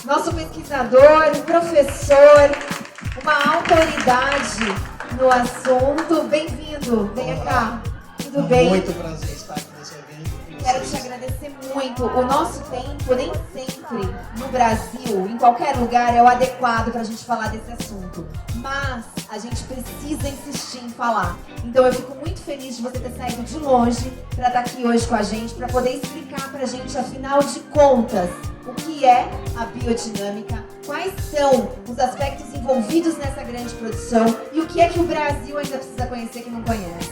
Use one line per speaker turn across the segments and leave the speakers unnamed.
nosso pesquisador, professor, uma autoridade no assunto. Bem-vindo, venha cá. Tudo bem?
Muito prazer estar aqui nesse evento.
Quero te agradecer muito. O nosso tempo nem sempre no Brasil, em qualquer lugar, é o adequado para a gente falar desse assunto. Mas a gente precisa insistir em falar. Então eu fico muito feliz de você ter saído de longe para estar aqui hoje com a gente, para poder explicar para a gente, afinal de contas, o que é a biodinâmica, quais são os aspectos envolvidos nessa grande produção e o que é que o Brasil ainda precisa conhecer que não conhece.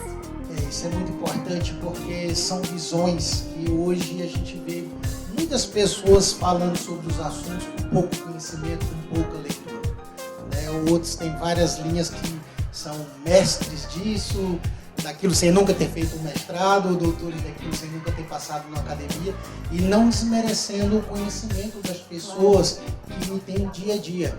Isso é muito importante porque são visões que hoje a gente vê muitas pessoas falando sobre os assuntos com pouco conhecimento, com pouca leitura. Outros têm várias linhas que são mestres disso, daquilo sem nunca ter feito um mestrado, doutores daquilo sem nunca ter passado na academia, e não desmerecendo o conhecimento das pessoas que têm o dia a dia.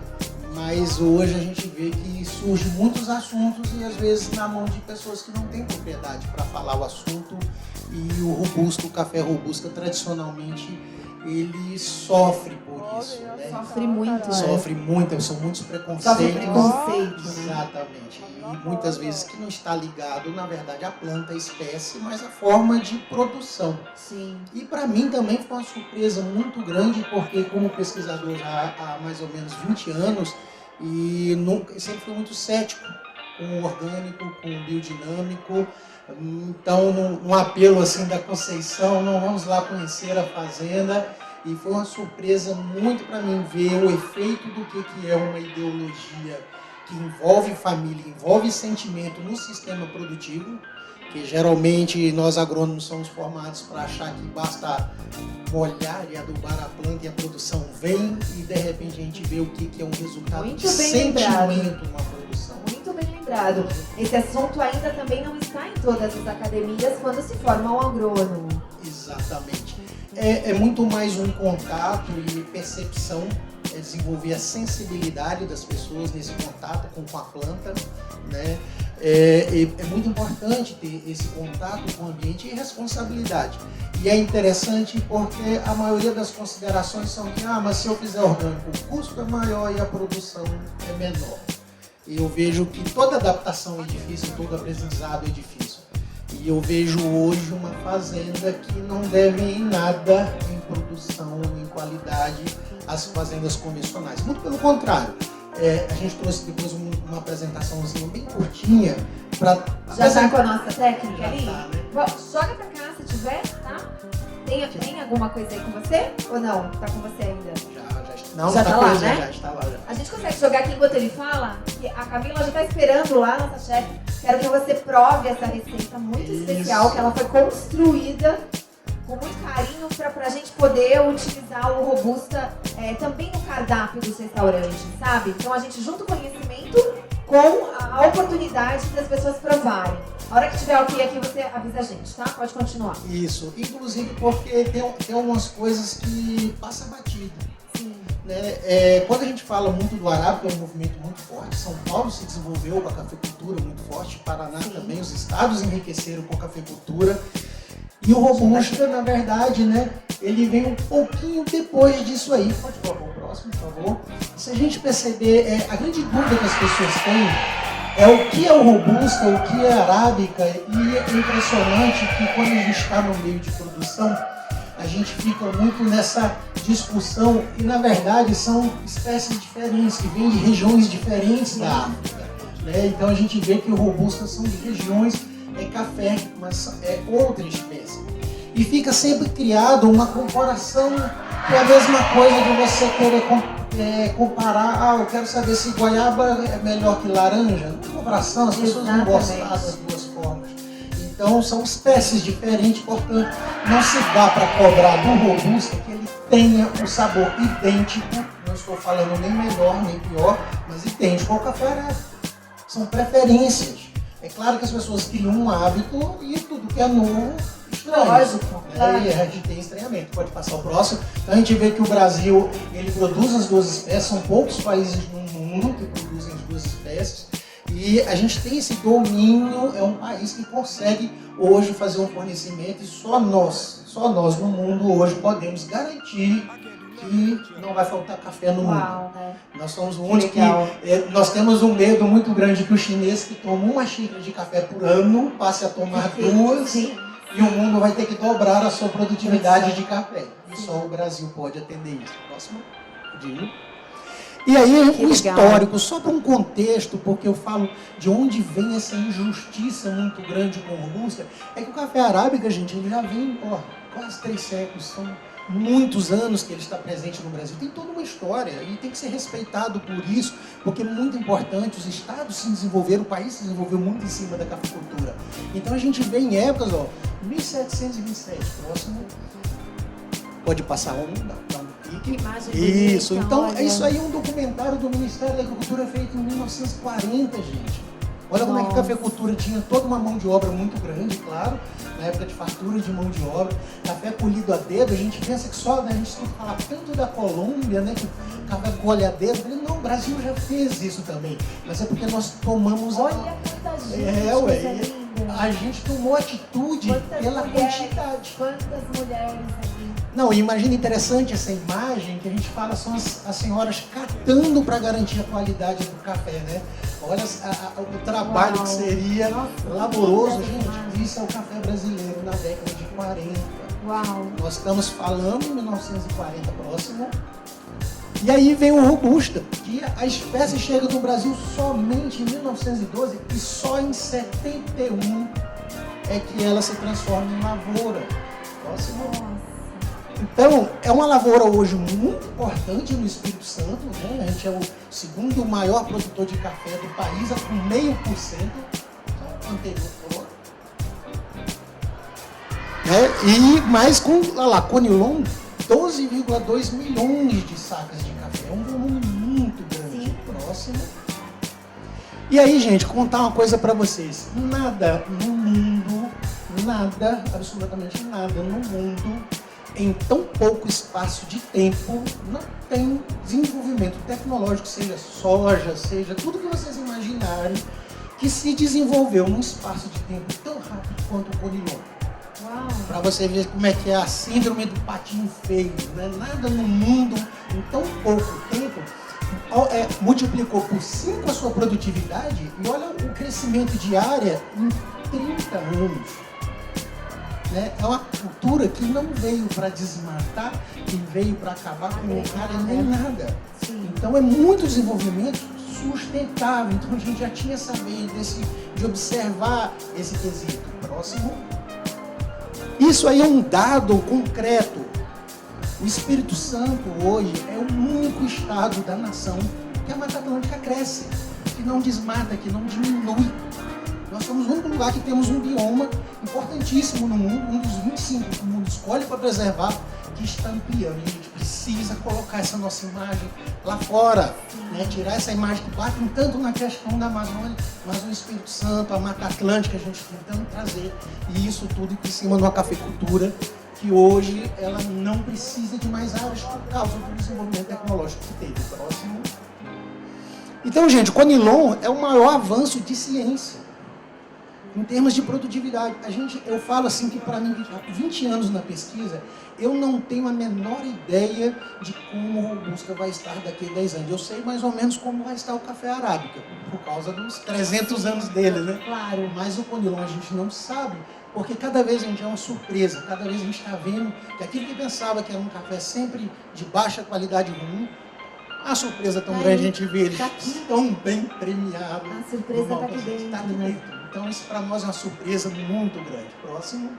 Mas hoje a gente vê que surgem muitos assuntos e às vezes na mão de pessoas que não têm propriedade para falar o assunto, e o robusto, o café robusta, tradicionalmente ele sofre por isso, né?
Sofre muito,
Sofre muito, são muitos preconceitos.
Sofre preconceito,
exatamente. E muitas vezes que não está ligado, na verdade, à planta, à espécie, mas à forma de produção.
Sim.
E para mim também foi uma surpresa muito grande, porque como pesquisador já há mais ou menos 20 anos, e sempre fui muito cético com o orgânico, com o biodinâmico. Então, um apelo assim da Conceição, não, vamos lá conhecer a fazenda, e foi uma surpresa muito para mim ver o efeito do que é uma ideologia que envolve família, envolve sentimento no sistema produtivo, que geralmente nós agrônomos somos formados para achar que basta molhar e adubar a planta e a produção vem, e de repente a gente vê o que é um resultado
muito
de
bem
sentimento numa produção.
Muito bem lembrado. Esse assunto ainda também não está em todas as academias quando se forma um agrônomo.
Exatamente. É muito mais um contato e percepção, desenvolver a sensibilidade das pessoas nesse contato com a planta, né? É muito importante ter esse contato com o ambiente e responsabilidade. E é interessante porque a maioria das considerações são que, mas se eu fizer orgânico, o custo é maior e a produção é menor. E eu vejo que toda adaptação é difícil, todo aprendizado é difícil. E eu vejo hoje uma fazenda que não deve em nada em produção, em qualidade, às fazendas convencionais. Muito pelo contrário. A gente trouxe depois uma apresentaçãozinha bem curtinha para...
Já está com a nossa técnica ali?
Tá, né?
Joga pra cá se tiver, tá? Tem alguma coisa aí com você? Ou não? Tá com você ainda?
Já
tá lá, né?
Já está lá. Já.
A gente consegue jogar aqui enquanto ele fala? A Camila já está esperando lá, nossa chefe. Quero que você prove essa receita muito especial, que ela foi construída com muito carinho para a gente poder utilizar o Robusta também no cardápio dos restaurantes, sabe? Então a gente junta o conhecimento com a oportunidade das pessoas provarem. A hora que tiver ok aqui, você avisa a gente, tá? Pode continuar.
Isso, inclusive porque tem algumas coisas que passam batido. Quando a gente fala muito do arábica, é um movimento muito forte. São Paulo se desenvolveu com a cafeicultura muito forte, Paraná também, os estados enriqueceram com a cafeicultura. E o robusta, na verdade, ele vem um pouquinho depois disso aí. Pode colocar o próximo, por favor. Se a gente perceber, a grande dúvida que as pessoas têm é o que é o robusta, o que é a arábica, e é impressionante que quando a gente está no meio de produção, a gente fica muito nessa discussão, e na verdade são espécies diferentes, que vêm de regiões diferentes da África. Então a gente vê que o robusta são de regiões, café, mas é outra espécie. E fica sempre criado uma comparação, que é a mesma coisa de você querer comparar, eu quero saber se goiaba é melhor que laranja. Não tem comparação, as pessoas não gostam das duas formas. Então são espécies diferentes, portanto não se dá para cobrar do robusta que ele tenha um sabor idêntico, não estou falando nem melhor nem pior, mas idêntico ao café arábica. São preferências. É claro que as pessoas criam um hábito e tudo que é novo estranho.
Lógico.
E a gente tem estranhamento. Pode passar o próximo. Então a gente vê que o Brasil ele produz as duas espécies, são poucos países no mundo que produzem as duas espécies. E a gente tem esse domínio, é um país que consegue hoje fazer um fornecimento, e só nós no mundo hoje podemos garantir que não vai faltar café no mundo.
Uau, né?
Nós somos o único
legal.
nós temos um medo muito grande que o chinês que toma uma xícara de café por ano passe a tomar duas.
Sim.
E o mundo vai ter que dobrar a sua produtividade de café. E só o Brasil pode atender isso. Próximo. Digo. E aí,
Que
um
legal.
histórico, só para um contexto, porque eu falo de onde vem essa injustiça muito grande com o Robusta, é que o café arábica, gente, ele já vem, quase 3 séculos, são muitos anos que ele está presente no Brasil. Tem toda uma história e tem que ser respeitado por isso, porque é muito importante, os estados se desenvolveram, o país se desenvolveu muito em cima da cafeicultura. Então a gente vê em épocas, 1727, próximo, pode passar um, dá um clique. Isso, então
olha.
isso aí é um documentário do Ministério da Agricultura feito em 1940, gente. Olha como é que a cafeicultura tinha toda uma mão de obra muito grande, claro, na época de fartura de mão de obra, café colhido a dedo. A gente pensa que só, né, a gente tem que falar tanto da Colômbia, né, que o café colhe a dedo. Não, o Brasil já fez isso também, mas é porque nós tomamos
Olha quanta gente, coisa linda.
a gente tomou atitude pela quantidade.
Quantas mulheres aqui.
Não, e imagina interessante essa imagem que a gente fala, são as senhoras catando para garantir a qualidade do café, né? Olha o trabalho que seria laboroso, gente. Isso é o café brasileiro na década de 40.
Uau!
Nós estamos falando em 1940 próximo. E aí vem o Robusta, que a espécie chega no Brasil somente em 1912 e só em 71 é que ela se transforma em lavoura. Próximo.
Nossa.
Então, é uma lavoura hoje muito importante no Espírito Santo, né? A gente é o segundo maior produtor de café do país, com 0,5%, anterior. E mais com a Conilon, 12,2 milhões de sacas de café. É um volume muito grande.
Sim.
Próximo. E aí, gente, contar uma coisa para vocês. Nada no mundo, absolutamente nada no mundo, em tão pouco espaço de tempo, não tem desenvolvimento tecnológico, seja soja, seja tudo que vocês imaginarem, que se desenvolveu num espaço de tempo tão rápido quanto o Conilon. Para você ver como é que é a síndrome do patinho feio, né? Nada no mundo, em tão pouco tempo, multiplicou por 5 a sua produtividade e olha o crescimento de área em 30 anos. Né? É uma cultura que não veio para desmatar, que veio para acabar com o cara nem nada.
Sim.
Então é muito desenvolvimento sustentável. Então a gente já tinha saber de observar esse quesito. Próximo. Isso aí é um dado concreto. O Espírito Santo hoje é o único estado da nação que a Mata Atlântica cresce, que não desmata, que não diminui. Nós somos o único lugar que temos um bioma importantíssimo no mundo, um dos 25 que o mundo escolhe para preservar, que está ampliando. E a gente precisa colocar essa nossa imagem lá fora, né? Tirar essa imagem que bate tanto na questão da Amazônia, mas o Espírito Santo, a Mata Atlântica, a gente tentando trazer. E isso tudo em cima de uma cafeicultura que hoje ela não precisa de mais áreas por causa do desenvolvimento tecnológico que teve. Próximo. Então, gente, o Conilon é o maior avanço de ciência. Em termos de produtividade, eu falo assim que para mim, há 20 anos na pesquisa, eu não tenho a menor ideia de como o Robusta vai estar daqui a 10 anos. Eu sei mais ou menos como vai estar o café arábica, por causa dos 300 anos dele, né?
Claro.
Mas o Conilon a gente não sabe, porque cada vez a gente é uma surpresa, cada vez a gente está vendo que aquilo que pensava que era um café sempre de baixa qualidade ruim, a surpresa tão grande, a gente vê eles tão bem premiados.
A surpresa está aqui dentro,
tá aqui
né?
dentro. Então isso para nós é uma surpresa muito grande. Próximo.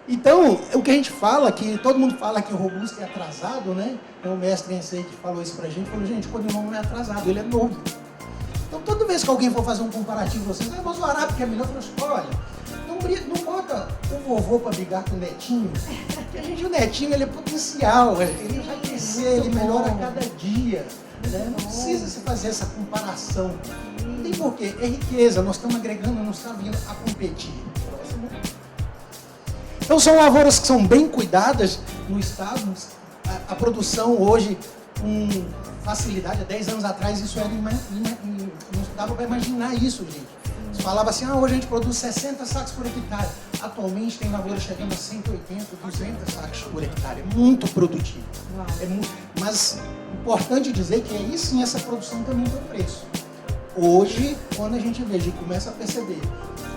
Então, o que a gente fala, que todo mundo fala que o Robusta é atrasado, né? Então o mestre Ensei que falou isso pra gente, falou, gente, o Conilon não é atrasado, ele é novo. Então toda vez que alguém for fazer um comparativo com vocês, mas o arábica é melhor, eu falo, olha, não bota o vovô para brigar com o netinho, porque o netinho ele é potencial, ele vai crescer, ele melhora a cada dia. Né? Não precisa se fazer essa comparação. Não tem porquê, é riqueza, nós estamos agregando, não estamos vindo a competir. Próximo. Então são lavouras que são bem cuidadas no estado, a produção hoje com facilidade, há 10 anos atrás isso era não dava para imaginar isso, gente. As falava assim, hoje a gente produz 60 sacos por hectare. Atualmente tem lavoura chegando a 180, 200 sacos por hectare. É muito produtivo. Mas importante dizer que aí sim essa produção também tem preço. Hoje, quando a gente vê, a gente começa a perceber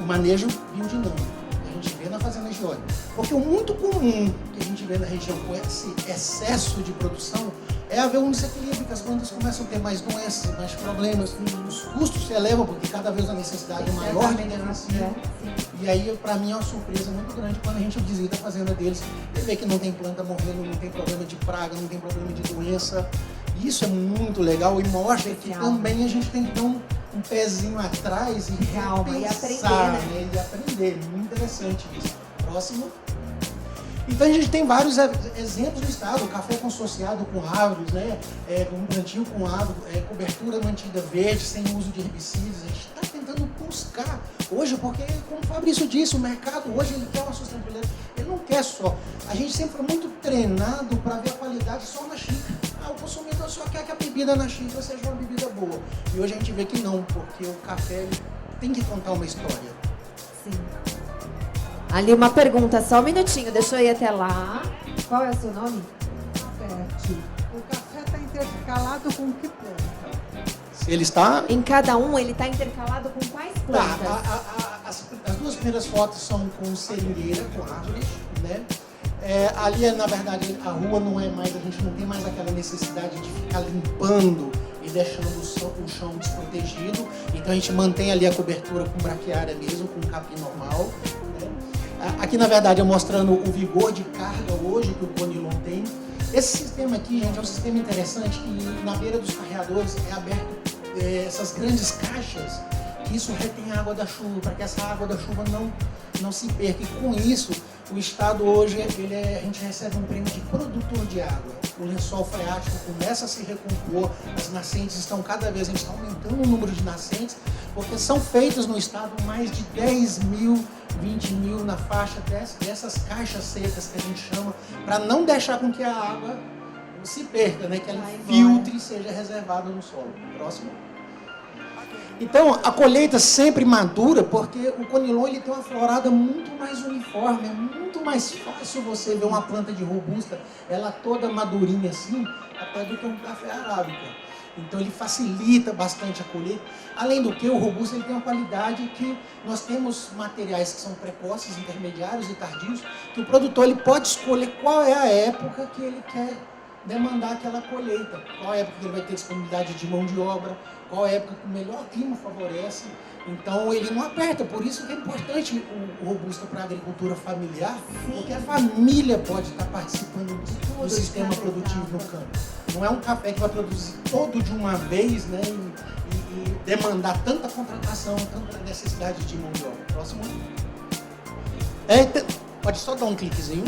o manejo biodinâmico, a gente vê na fazenda Gioli. Porque o muito comum que a gente vê na região com esse excesso de produção é haver um desequilíbrio, que as plantas começam a ter mais doenças, mais problemas, os custos se elevam, porque cada vez a necessidade é maior de energia. E aí, para mim, é uma surpresa muito grande quando a gente visita a fazenda deles e vê que não tem planta morrendo, não tem problema de praga, não tem problema de doença. Isso é muito legal e mostra que também a gente tem que dar um pezinho atrás e repensar, né? E aprender. Muito interessante isso. Próximo. Então a gente tem vários exemplos no estado, café consorciado com árvores, né? Um plantio com árvore, cobertura mantida verde, sem uso de herbicidas. A gente está tentando buscar hoje, porque como o Fabrício disse, o mercado hoje ele quer uma sustentabilidade, ele não quer só. A gente sempre foi muito treinado para ver a qualidade só na xícara. O consumidor só quer que a bebida na xícara seja uma bebida boa. E hoje a gente vê que não, porque o café ele tem que contar uma história.
Sim. Ali uma pergunta, só um minutinho, deixa eu ir até lá. Qual é o seu nome?
Beth. O café está intercalado com que planta?
Ele está...
Em cada um, ele está intercalado com quais plantas?
As duas primeiras fotos são com seringueira, com árvores, né? Ali, na verdade, a rua não é mais, a gente não tem mais aquela necessidade de ficar limpando e deixando o chão desprotegido. Então a gente mantém ali a cobertura com braquiária mesmo, com capim normal. Aqui, na verdade, é mostrando o vigor de carga hoje que o Conilon tem. Esse sistema aqui, gente, é um sistema interessante que na beira dos carreadores é aberto essas grandes caixas, que isso retém a água da chuva, para que essa água da chuva não se perca. E com isso, o Estado hoje, a gente recebe um prêmio de produtor de água. O lençol freático começa a se recompor, as nascentes estão cada vez, a gente está aumentando o número de nascentes, porque são feitas no Estado mais de 10 mil, 20 mil na faixa dessas caixas secas que a gente chama, para não deixar com que a água se perca, né? Que ela filtre e seja reservada no solo. Próximo. Então, a colheita sempre madura, porque o Conilon ele tem uma florada muito mais uniforme, é muito mais fácil você ver uma planta de robusta, ela toda madurinha assim, até do que um café arábica. Então ele facilita bastante a colheita. Além do que, o robusto ele tem uma qualidade que nós temos materiais que são precoces, intermediários e tardios, que o produtor ele pode escolher qual é a época que ele quer demandar aquela colheita, qual época que ele vai ter disponibilidade de mão de obra, qual época que o melhor clima favorece. Então ele não aperta, por isso que é importante o robusta para a agricultura familiar, porque a família pode estar participando do sistema produtivo no campo. Não é um café que vai produzir todo de uma vez, né, e demandar tanta contratação, tanta necessidade de mão de obra. Próximo. Pode só dar um cliquezinho.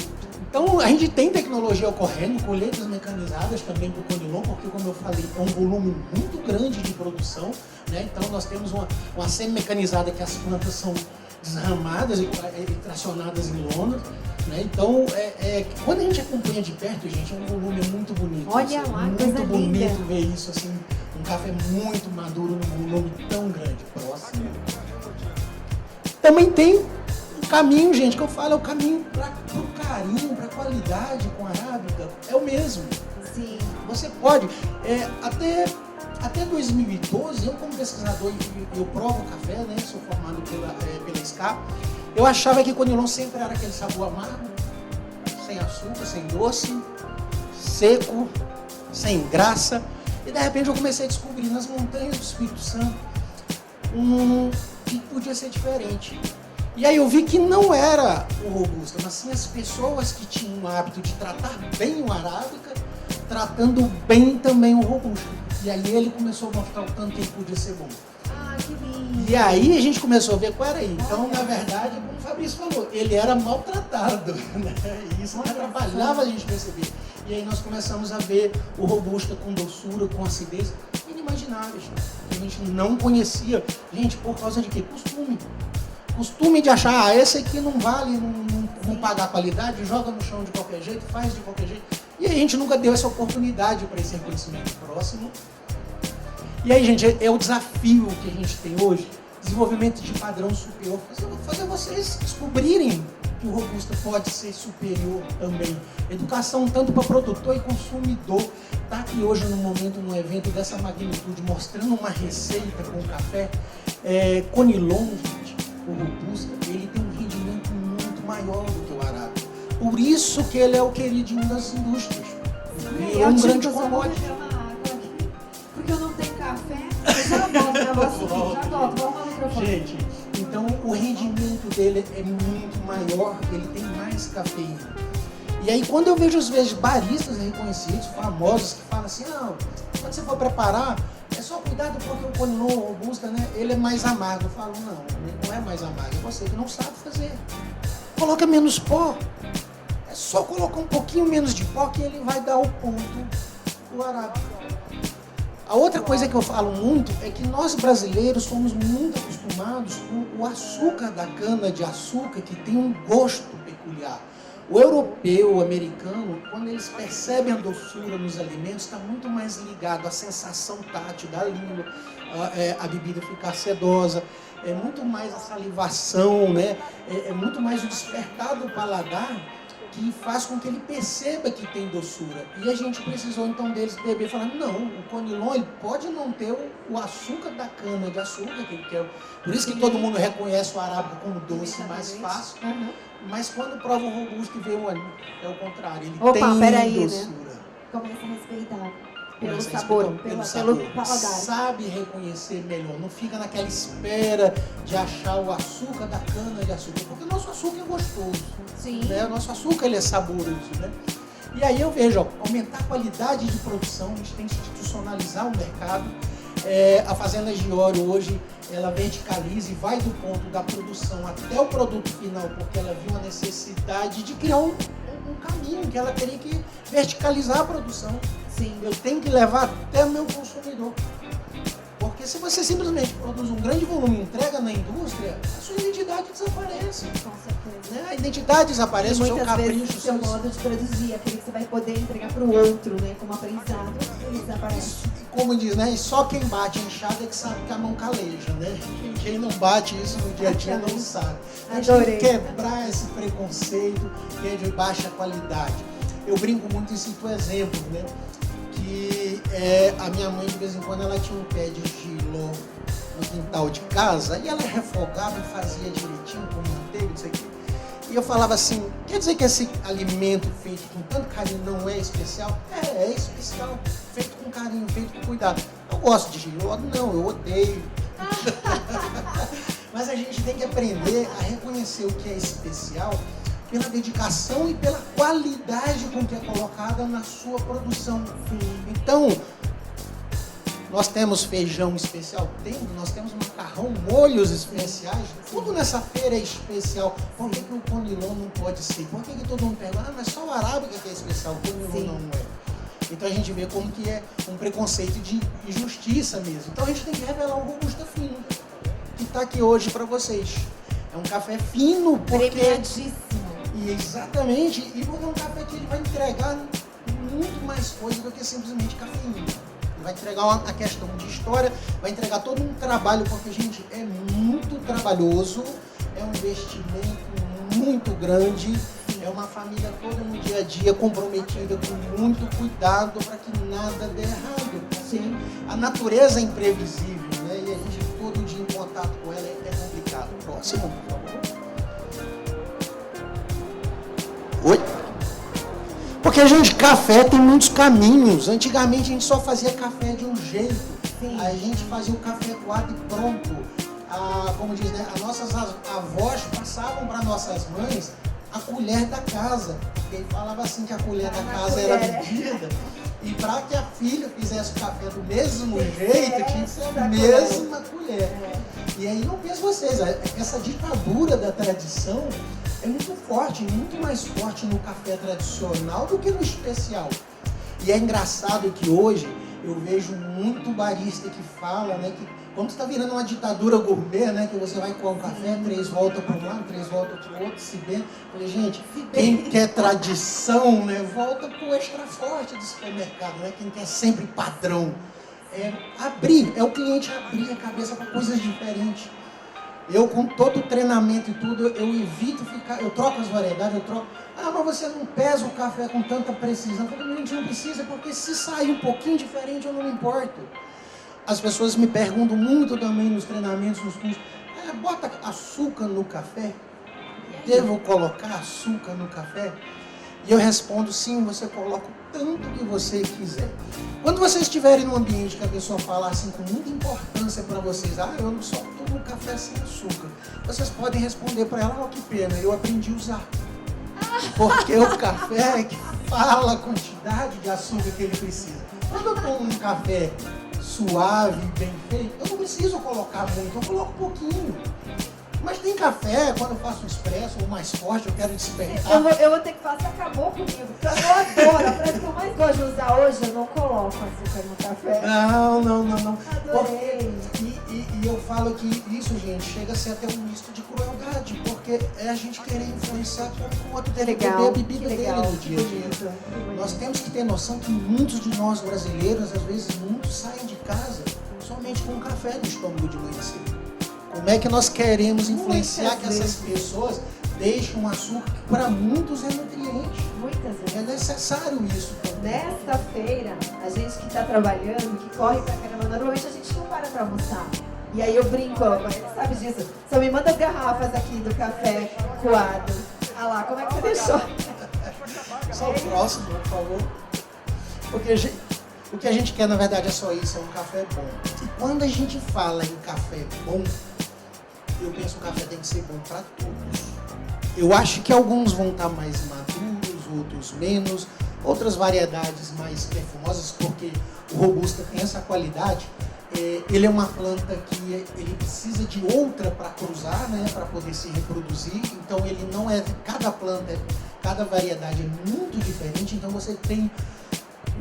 Então, a gente tem tecnologia ocorrendo, colheitas mecanizadas também para o Conilon, porque, como eu falei, é um volume muito grande de produção, né? Então, nós temos uma semi-mecanizada que as plantas são desramadas e tracionadas em lonas, né? Então, quando a gente acompanha de perto, gente, é um volume muito bonito.
Olha lá,
muito bonito ver isso, assim, um café muito maduro num volume tão grande. Próximo. Também tem o caminho, gente, que eu falo, é o caminho para o carinho, para a qualidade com a arábica, é o mesmo.
Sim.
Você pode, até 2012, eu como pesquisador, eu provo café, né, sou formado pela SCA, eu achava que o Conilon sempre era aquele sabor amargo, sem açúcar, sem doce, seco, sem graça, e de repente eu comecei a descobrir nas montanhas do Espírito Santo que podia ser diferente. E aí eu vi que não era o robusta, mas sim as pessoas que tinham o hábito de tratar bem o arábica, tratando bem também o robusta. E aí ele começou a mostrar o tanto que ele podia ser bom.
Ah, que lindo!
E aí a gente começou a ver qual era aí. Então, na verdade, como o Fabrício falou, ele era maltratado, né? E isso atrapalhava a gente perceber. E aí nós começamos a ver o robusta com doçura, com acidez inimagináveis, que a gente não conhecia. Gente, por causa de quê? Costume de achar, esse aqui não vale, não pagar a qualidade, joga no chão de qualquer jeito, faz de qualquer jeito. E a gente nunca deu essa oportunidade para esse reconhecimento próximo. E aí, gente, é o desafio que a gente tem hoje, desenvolvimento de padrão superior, fazer vocês descobrirem que o Robusta pode ser superior também. Educação tanto para produtor e consumidor. Está aqui hoje no momento, num evento dessa magnitude, mostrando uma receita com café. Conilon, gente, o Robusta, ele tem um rendimento muito maior do que o Arábica. Por isso que ele é o queridinho das indústrias. Ele é um grande commodity.
Porque eu não tenho café, eu já volto pra você, já volto, vamos ao microfone.
Gente, então o rendimento dele é muito maior, ele tem mais cafeína. E aí quando eu vejo às vezes baristas reconhecidos, famosos, que falam assim, não, quando você for preparar, é só cuidado porque o Conilon, o Robusta, né, ele é mais amargo. Eu falo, não, ele não é mais amargo, é você que não sabe fazer. Coloca menos pó, é só colocar um pouquinho menos de pó que ele vai dar o ponto do Arábica. A outra coisa que eu falo muito é que nós brasileiros somos muito acostumados com o açúcar da cana-de-açúcar, que tem um gosto peculiar. O europeu, o americano, quando eles percebem a doçura nos alimentos, está muito mais ligado à sensação tátil da língua, a bebida ficar sedosa, é muito mais a salivação, né? É muito mais o despertar do paladar, que faz com que ele perceba que tem doçura. E a gente precisou então deles beber, falando, não, o Conilon ele pode não ter o açúcar da cana de açúcar, que ele quer. Por isso que todo mundo reconhece o Arábica como doce mais fácil, mas quando prova o Robusta e vê o ali, é o contrário, ele tem doçura.
Né? Começa a respeitar. Pelo
Começa a
sabor,
respeitar,
pelo paladar.
Sabe reconhecer melhor, não fica naquela espera de achar o açúcar da cana de açúcar, porque o nosso açúcar é gostoso.
Sim.
Né? O nosso açúcar ele é saboroso. Né? E aí eu vejo, ó, aumentar a qualidade de produção, a gente tem que institucionalizar o mercado. A Fazenda Giori hoje, ela verticaliza e vai do ponto da produção até o produto final, porque ela viu a necessidade de criar um caminho, que ela teria que verticalizar a produção.
Sim.
Eu tenho que levar até o meu consumidor. Porque se você simplesmente produz um grande volume e entrega na indústria, a sua identidade desaparece.
Com certeza.
Né? A identidade desaparece, o seu
muitas
capricho.
vezes o seu modo de produzir, aquele que você vai poder entregar para o outro, né? Como aprendizado, ele desaparece.
Como diz, né? E só quem bate a enxada é que sabe que a mão caleja, né? Quem não bate isso no dia a dia não sabe. A gente tem que quebrar esse preconceito que é de baixa qualidade. Eu brinco muito e cito exemplos, né? Que a minha mãe, de vez em quando, ela tinha um pé de giló no quintal de casa e ela refogava e fazia direitinho com manteiga, isso aqui. E eu falava assim, quer dizer que esse alimento feito com tanto carinho não é especial? É especial, feito com carinho, feito com cuidado. Eu gosto de giló? Não, eu odeio. Mas a gente tem que aprender a reconhecer o que é especial pela dedicação e pela qualidade com que é colocada na sua produção. Então, nós temos feijão especial? Nós temos macarrão, molhos especiais, tudo nessa feira é especial. Por que o Conilon não pode ser? Por que todo mundo pergunta, mas só o Arábica que é especial, o Conilon não é? Então a gente vê como que é um preconceito de injustiça mesmo. Então a gente tem que revelar o Robusta fino, que está aqui hoje para vocês. É um café fino, porque...
Premiadíssimo.
E exatamente, e porque é um café que ele vai entregar muito mais coisa do que simplesmente cafeína. Ele vai entregar uma questão de história, vai entregar todo um trabalho, porque, gente, é muito trabalhoso, é um investimento muito grande, é uma família toda no dia a dia comprometida com muito cuidado para que nada dê errado. Assim, a natureza é imprevisível, né? E a gente todo dia em contato com ela é complicado. Próximo, por favor. Oi? Porque, gente, café tem muitos caminhos. Antigamente a gente só fazia café de um jeito.
Sim.
A gente fazia o café coado e pronto. Como diz, né? As nossas avós passavam para nossas mães a colher da casa. Porque falava assim que a colher da casa era bebida. E para que a filha fizesse o café do mesmo jeito, tinha que ser a mesma colher. E aí eu penso vocês, essa ditadura da tradição é muito forte, muito mais forte no café tradicional do que no especial. E é engraçado que hoje eu vejo muito barista que fala, né, que como está virando uma ditadura gourmet, né, que você vai com o café, 3 voltas para um lado, 3 voltas para o outro, se bem. Falei, gente, quem quer tradição, né, volta para o extra forte do supermercado, né, quem quer sempre padrão. É o cliente abrir a cabeça para coisas diferentes. Eu, com todo o treinamento e tudo, eu evito ficar, eu troco as variedades, eu troco. Ah, mas você não pesa o café com tanta precisão. Eu falei, gente, não precisa, porque se sair um pouquinho diferente, eu não me importo. As pessoas me perguntam muito também nos treinamentos, nos cursos, bota açúcar no café? Devo colocar açúcar no café? E eu respondo, sim, você coloca o tanto que você quiser. Quando vocês estiverem num ambiente que a pessoa fala assim com muita importância para vocês, eu só tomo café sem açúcar, vocês podem responder para ela, que pena, eu aprendi a usar. Porque o café é que fala a quantidade de açúcar que ele precisa. Quando eu tomo um café suave, bem feito, eu não preciso colocar muito, eu coloco pouquinho. Mas tem café, quando eu faço um expresso ou mais forte, eu quero despertar.
Eu vou ter que fazer, acabou comigo. Porque eu adoro, a frase que eu mais gosto de usar hoje, eu não coloco açúcar no café.
Não.
Adorei.
E eu falo que isso, gente, chega a ser até um misto de crueldade, porque é a gente querer influenciar como o outro deve beber a bebida dele no dia a dia. Nós temos que ter noção que muitos de nós brasileiros, às vezes muitos, saem de casa somente com um café no estômago de manhã cedo. Como é que nós queremos influenciar que essas pessoas deixem um açúcar que para muitos é nutriente?
Muitas vezes.
É necessário isso.
Nesta feira, a gente que está trabalhando, que corre pra caramba, normalmente a gente não para pra almoçar. E aí eu brinco, ele sabe disso. Só me manda as garrafas aqui do café coado. Ah lá, como é que você deixou?
Só o próximo, por favor. Porque o que a gente quer, na verdade, é só isso, é um café bom. E quando a gente fala em café bom, eu penso que o café tem que ser bom para todos. Eu acho que alguns vão estar mais maduros, outros menos, outras variedades mais perfumosas, porque o Robusta tem essa qualidade. Ele é uma planta que ele precisa de outra para cruzar, né, para poder se reproduzir. Então ele não é, cada variedade é muito diferente, então você tem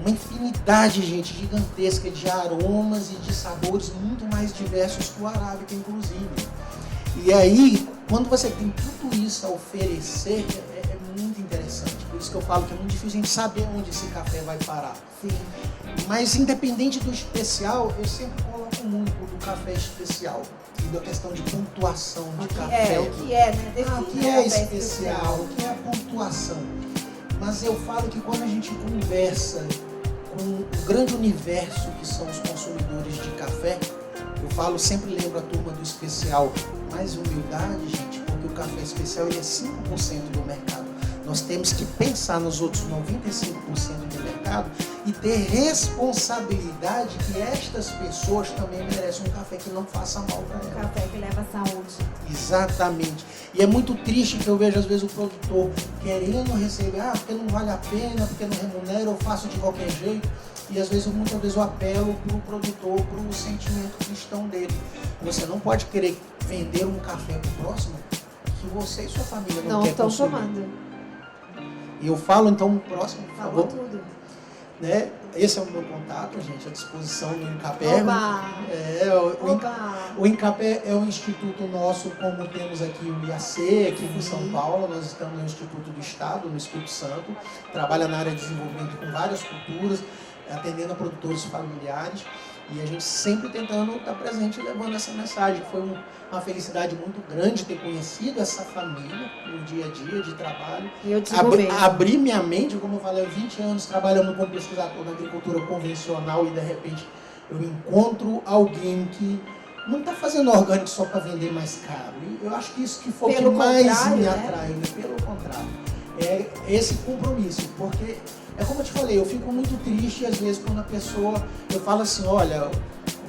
uma infinidade, gente, gigantesca de aromas e de sabores muito mais diversos que o arábica, inclusive. E aí, quando você tem tudo isso a oferecer, é muito interessante. Por isso que eu falo que é muito difícil a gente saber onde esse café vai parar.
Sim.
Mas independente do especial, eu sempre coloco muito do café especial. E da questão de pontuação de café.
O que é, né?
O que é especial? O que é a pontuação? Mas eu falo que quando a gente conversa com o grande universo que são os consumidores de café, eu falo, sempre lembro a turma do especial, mais humildade, gente, porque o café especial ele é 5% do mercado. Nós temos que pensar nos outros 95% do mercado e ter responsabilidade que estas pessoas também merecem um café que não faça mal para elas.
Um café que leva saúde.
Exatamente. E é muito triste que eu vejo às vezes o produtor querendo receber, porque não vale a pena, porque não remunera, eu faço de qualquer jeito. E às vezes, muitas vezes eu apelo para o produtor, para o sentimento cristão dele. Você não pode querer vender um café para o próximo que você e sua família não quer consumir.
Não estão tomando.
E eu falo então o próximo, por favor.
Falou tudo.
Né? Esse é o meu contato, gente, à disposição do Incapé. O Incapé é um instituto nosso, como temos aqui o IAC, aqui em São Paulo. Nós estamos no Instituto do Estado, no Espírito Santo. Trabalha na área de desenvolvimento com várias culturas, atendendo a produtores familiares. E a gente sempre tentando estar presente e levando essa mensagem. Foi uma felicidade muito grande ter conhecido essa família no dia a dia de trabalho. Abrir minha mente, como eu falei, 20 anos trabalhando como pesquisador na agricultura convencional e de repente eu encontro alguém que não está fazendo orgânico só para vender mais caro. E eu acho que isso que foi o que mais me atraiu, né? Pelo contrário. É esse compromisso, porque é como eu te falei, eu fico muito triste às vezes quando a pessoa, eu falo assim, olha,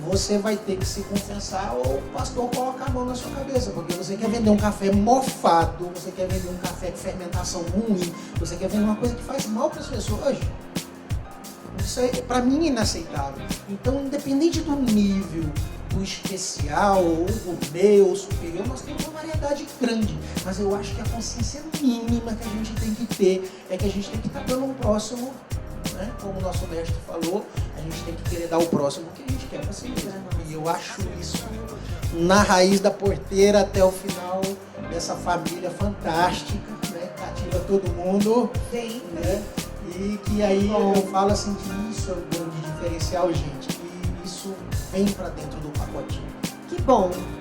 você vai ter que se confessar ou o pastor coloca a mão na sua cabeça, porque você quer vender um café mofado, você quer vender um café de fermentação ruim, você quer vender uma coisa que faz mal para as pessoas. Isso é, para mim, inaceitável. Então, independente do nível, do especial, ou gourmet, ou superior, nós temos uma variedade grande. Mas eu acho que a consciência mínima que a gente tem que ter é que a gente tem que estar dando um próximo, né? Como o nosso mestre falou, a gente tem que querer dar o próximo que a gente quer para si mesmo. E eu acho isso na raiz da porteira até o final dessa família fantástica, né? Cativa todo mundo. Né? E que aí eu falo assim que isso é o grande diferencial, gente. E isso vem para dentro do pacotinho.
Que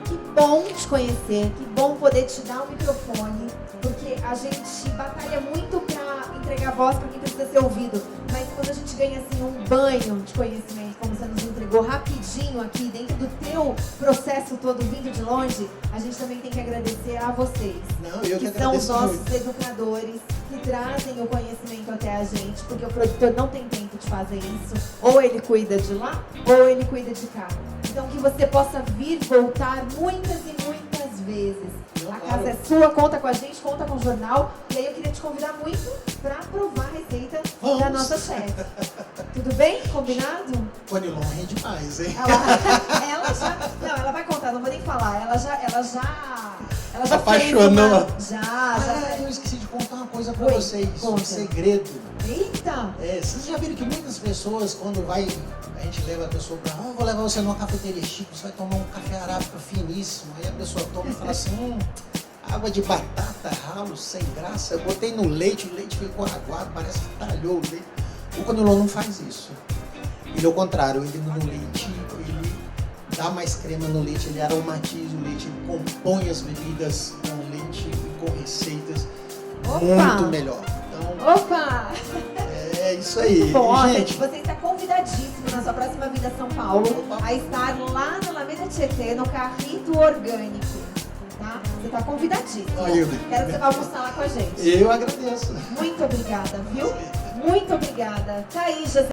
que bom te conhecer, que bom poder te dar um microfone, porque a gente batalha muito pra entregar voz pra quem precisa ser ouvido, mas quando a gente ganha assim um banho de conhecimento, como você nos entregou rapidinho aqui, dentro do teu processo todo vindo de longe, a gente também tem que agradecer a vocês.
Não, eu que
são os
agradeço
nossos
muito.
educadores que trazem o conhecimento até a gente, porque o produtor não tem tempo de fazer isso. Ou ele cuida de lá, ou ele cuida de cá. Então que você possa vir, voltar muitas e muitas vezes. A casa é sua, conta com a gente, conta com o jornal. E aí eu queria te convidar muito para provar a receita da nossa chefe. Tudo bem? Combinado?
Conilon rende mais, hein?
Ela já. Não, ela vai contar, não vou nem falar. Ela já
Apaixonou.
Fez uma,
Ah, eu esqueci de contar uma coisa pra
Oi,
vocês.
conta.
Um segredo.
Eita!
Vocês já viram que muitas pessoas, quando vai, a gente leva a pessoa pra, vou levar você numa cafeteria chique, você vai tomar um café arábica finíssimo. Aí a pessoa toma e fala assim, água de batata, ralo, sem graça. Eu botei no leite, o leite ficou aguado, parece que talhou o leite. O Conilon não faz isso. Ele é o contrário, ele no leite, ele dá mais crema no leite, ele aromatiza o leite, ele compõe as bebidas com leite e com receitas muito melhor. Então,
Opa!
é isso aí.
Bom, ó,
gente.
você está convidadíssimo na sua próxima vinda a São Paulo a estar lá na Alameda Tietê, no Carrito Orgânico. Tá? Você está convidadíssimo. Quero que você vá almoçar lá com a gente.
Eu agradeço.
Muito obrigada, viu? Muito obrigada. Tá aí, José.